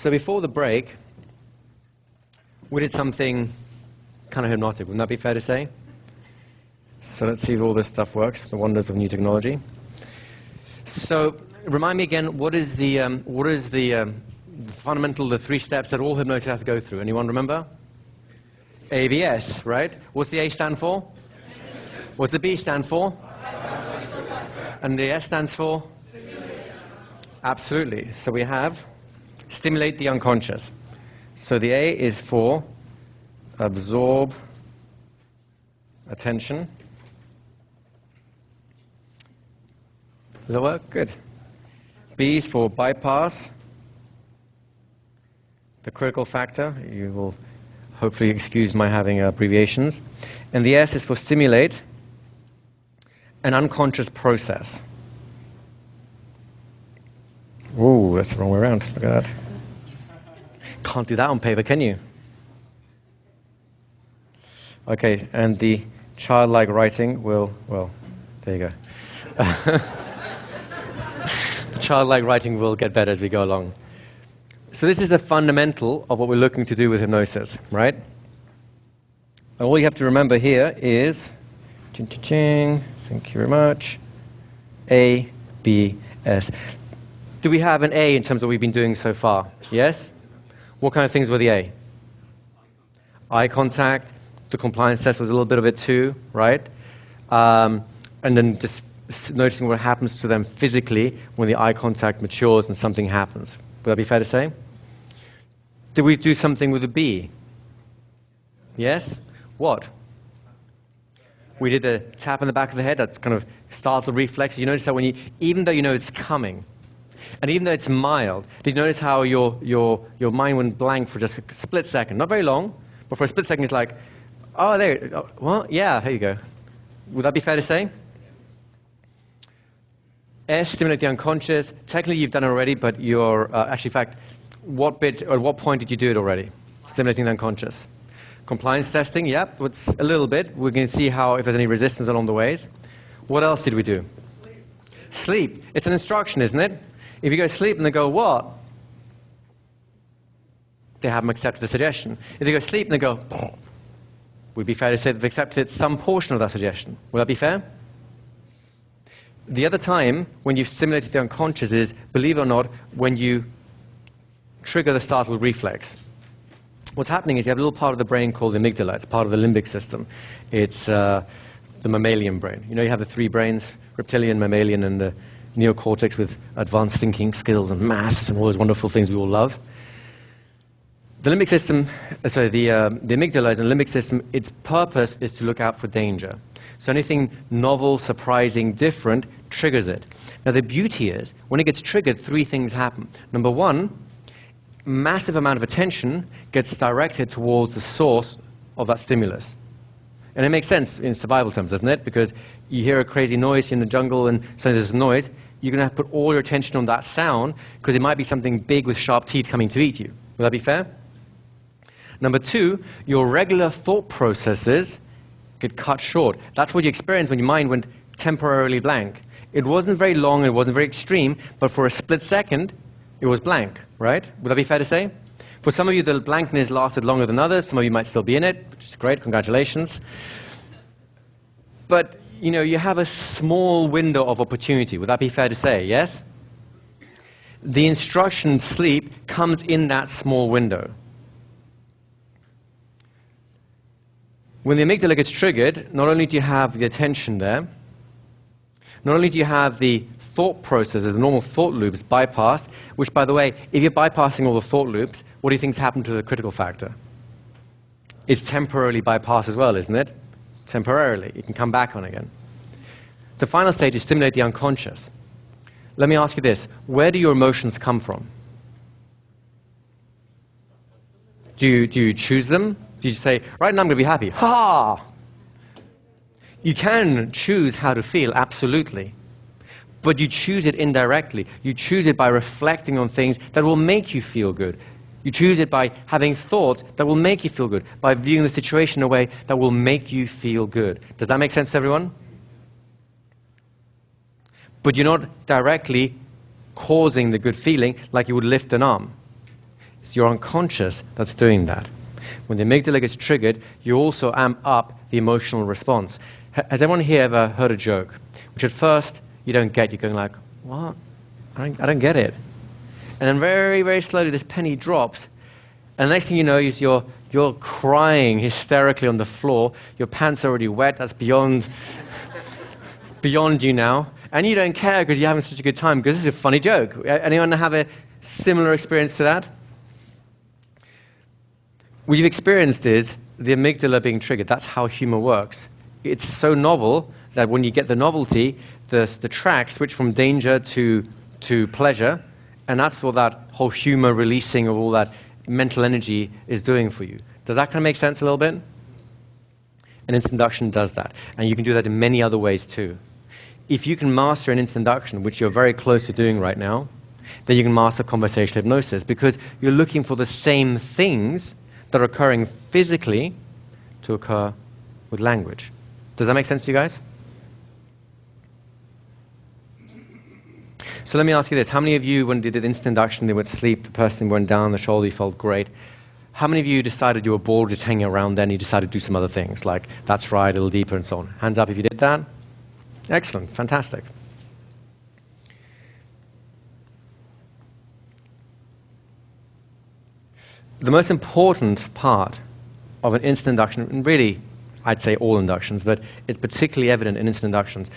So before the break, we did something kind of hypnotic. Wouldn't that be fair to say? So let's see if all this stuff works, the wonders of new technology. So remind me again, what is the fundamental, the 3 steps that all hypnosis has to go through? Anyone remember? ABS, right? What's the A stand for? What's the B stand for? And the S stands for? Absolutely. So we have stimulate the unconscious. So the A is for absorb attention. Does that work? Good. B is for bypass the critical factor. You will hopefully excuse my having abbreviations. And the S is for stimulate an unconscious process. Ooh, that's the wrong way around. Look at that. Can't do that on paper, can you? Okay, and the childlike writing will, well, there you go. The childlike writing will get better as we go along. So this is the fundamental of what we're looking to do with hypnosis, right? And all you have to remember here is, thank you very much, A, B, S. Do we have an A in terms of what we've been doing so far? Yes? What kind of things were the A? Eye contact. The compliance test was a little bit of it too, right? And then just noticing what happens to them physically when the eye contact matures and something happens. Would that be fair to say? Did we do something with the B? Yes? What? We did a tap in the back of the head. That's kind of startled reflex. You notice that when you, even though you know it's coming, and even though it's mild, did you notice how your mind went blank for just a split second? Not very long, but for a split second it's like, oh, there, oh, well, yeah, here you go. Would that be fair to say? S, stimulate the unconscious. Technically you've done it already, but you're, actually, in fact, what bit, or what point did you do it already? Stimulating the unconscious. Compliance testing, yep, it's a little bit. We're going to see how, if there's any resistance along the ways. What else did we do? Sleep. It's an instruction, isn't it? If you go sleep and they go, what? They haven't accepted the suggestion. If they go sleep and they go, would it be fair to say they've accepted some portion of that suggestion? Would that be fair? The other time when you've stimulated the unconscious is, believe it or not, when you trigger the startle reflex. What's happening is you have a little part of the brain called the amygdala. It's part of the limbic system. It's the mammalian brain. You know, you have the 3 brains, reptilian, mammalian, and the neocortex with advanced thinking skills and maths and all those wonderful things we all love. The limbic system, the amygdala is a limbic system. Its purpose is to look out for danger. So anything novel, surprising, different triggers it. Now the beauty is, when it gets triggered, 3 things happen. Number 1, massive amount of attention gets directed towards the source of that stimulus. And it makes sense in survival terms, doesn't it? Because you hear a crazy noise in the jungle and suddenly there's a noise, you're going to have to put all your attention on that sound because it might be something big with sharp teeth coming to eat you. Would that be fair? Number 2, your regular thought processes get cut short. That's what you experience when your mind went temporarily blank. It wasn't very long, it wasn't very extreme, but for a split second, it was blank, right? Would that be fair to say? For some of you, the blankness lasted longer than others. Some of you might still be in it, which is great. Congratulations. But, you know, you have a small window of opportunity. Would that be fair to say? Yes? The instruction sleep comes in that small window. When the amygdala gets triggered, not only do you have the attention there, not only do you have the thought processes, the normal thought loops bypassed, which, by the way, if you're bypassing all the thought loops, what do you think's happened to the critical factor? It's temporarily bypassed as well, isn't it? Temporarily. You can come back on again. The final stage is stimulate the unconscious. Let me ask you this. Where do your emotions come from? Do you choose them? Do you say, right now I'm going to be happy? Ha! You can choose how to feel, absolutely. But you choose it indirectly. You choose it by reflecting on things that will make you feel good. You choose it by having thoughts that will make you feel good, by viewing the situation in a way that will make you feel good. Does that make sense to everyone? But you're not directly causing the good feeling like you would lift an arm. It's your unconscious that's doing that. When the amygdala gets triggered, you also amp up the emotional response. Has everyone here ever heard a joke, which at first you don't get? You're going like, what? I don't get it. And then very, very slowly this penny drops, and the next thing you know is you're crying hysterically on the floor. Your pants are already wet. That's beyond you now. And you don't care because you're having such a good time because this is a funny joke. Anyone have a similar experience to that? What you've experienced is the amygdala being triggered. That's how humor works. It's so novel that when you get the novelty, the track switch from danger to pleasure, and that's what that whole humor releasing of all that mental energy is doing for you. Does that kind of make sense a little bit? And instant induction does that. And you can do that in many other ways too. If you can master an instant induction, which you're very close to doing right now, then you can master conversational hypnosis because you're looking for the same things that are occurring physically to occur with language. Does that make sense to you guys? So let me ask you this. How many of you, when they did instant induction, they went sleep, the person went down the shoulder, you felt great. How many of you decided you were bored just hanging around then, you decided to do some other things, like that's right, a little deeper and so on? Hands up if you did that. Excellent, fantastic. The most important part of an instant induction, and really I'd say all inductions, but it's particularly evident in instant inductions,